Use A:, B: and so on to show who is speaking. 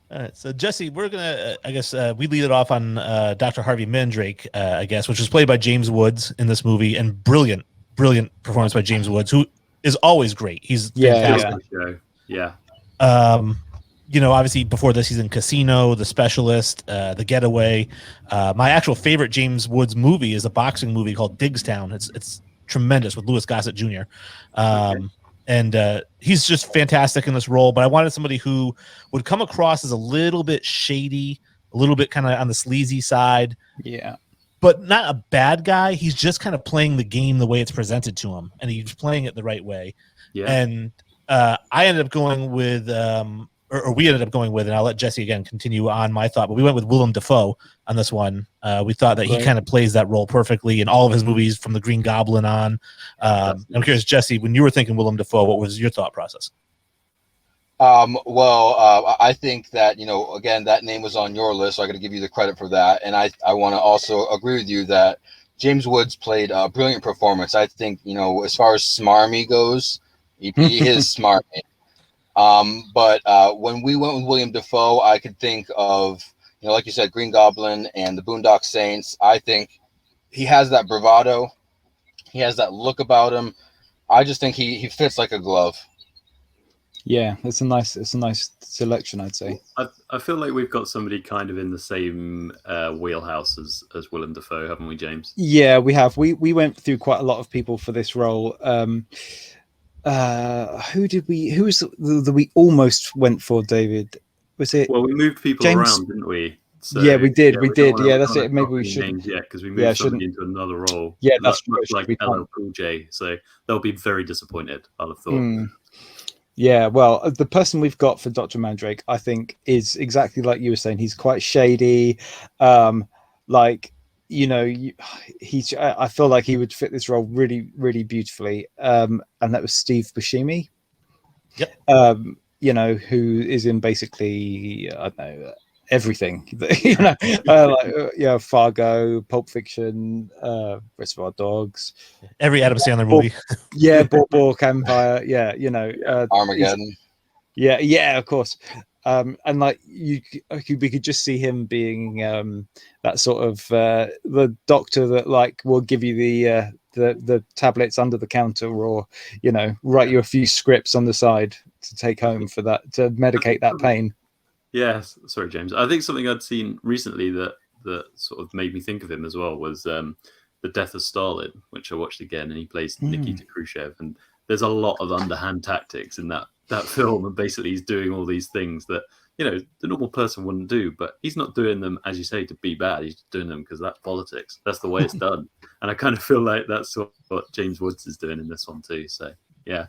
A: All right, so Jesse, we're gonna, I guess, we lead it off on Dr. Harvey Mandrake, I guess, which was played by James Woods in this movie, and brilliant performance by James Woods, who is always great. He's fantastic.
B: Yeah.
A: Um, obviously before this, he's in Casino, The Specialist, The Getaway. My actual favorite James Woods movie is a boxing movie called Digstown. It's tremendous with Louis Gossett Jr. And he's just fantastic in this role. But I wanted somebody who would come across as a little bit shady, a little bit kind of on the sleazy side.
C: Yeah.
A: But not a bad guy. He's just kind of playing the game the way it's presented to him, and he's playing it the right way.
B: Yeah.
A: And I ended up going with, or we ended up going with, and I'll let Jesse again continue on my thought, but we went with Willem Dafoe on this one. We thought that he kind of plays that role perfectly in all of his movies from The Green Goblin on. I'm curious, Jesse, when you were thinking Willem Dafoe, what was your thought process?
D: I think that, again, that name was on your list, so I got to give you the credit for that. And I want to also agree with you that James Woods played a brilliant performance. I think, as far as smarmy goes, he is smarmy. But when we went with William Dafoe, I could think of, like you said, Green Goblin and the Boondock Saints. I think he has that bravado. He has that look about him. I just think he fits like a glove.
C: Yeah, it's a nice selection, I'd say.
B: I feel like we've got somebody kind of in the same wheelhouse as Willem Dafoe, haven't we, James?
C: Yeah, we have. We went through quite a lot of people for this role. Who was the we almost went for, David? Was it?
B: Well, we moved people
C: James?
B: around, didn't we? So,
C: yeah, we did.
B: Yeah,
C: that's it. Maybe we should.
B: Yeah, because we moved somebody into another role.
C: Yeah, that's
B: much like LL Cool J. So they'll be very disappointed, I'll have thought.
C: Yeah, well, the person we've got for Dr. Mandrake, I think, is exactly like you were saying. He's quite shady. I feel like he would fit this role really, really beautifully. And that was Steve Buscemi.
A: Yep.
C: Who is in basically, I don't know, everything. Fargo, Pulp Fiction, Reservoir Dogs,
A: every Adam Sandler movie.
C: Boardwalk Empire.
D: Armageddon.
C: Yeah, of course. And like we could just see him being that sort of the doctor that like will give you the tablets under the counter, or write you a few scripts on the side to take home for that, to medicate that pain.
B: Yes, sorry, James. I think something I'd seen recently that sort of made me think of him as well was The Death of Stalin, which I watched again, and he plays Nikita Khrushchev, and there's a lot of underhand tactics in that film, and basically he's doing all these things that the normal person wouldn't do, but he's not doing them, as you say, to be bad. He's doing them because that's politics. That's the way it's done, and I kind of feel like that's what James Woods is doing in this one too. So yeah.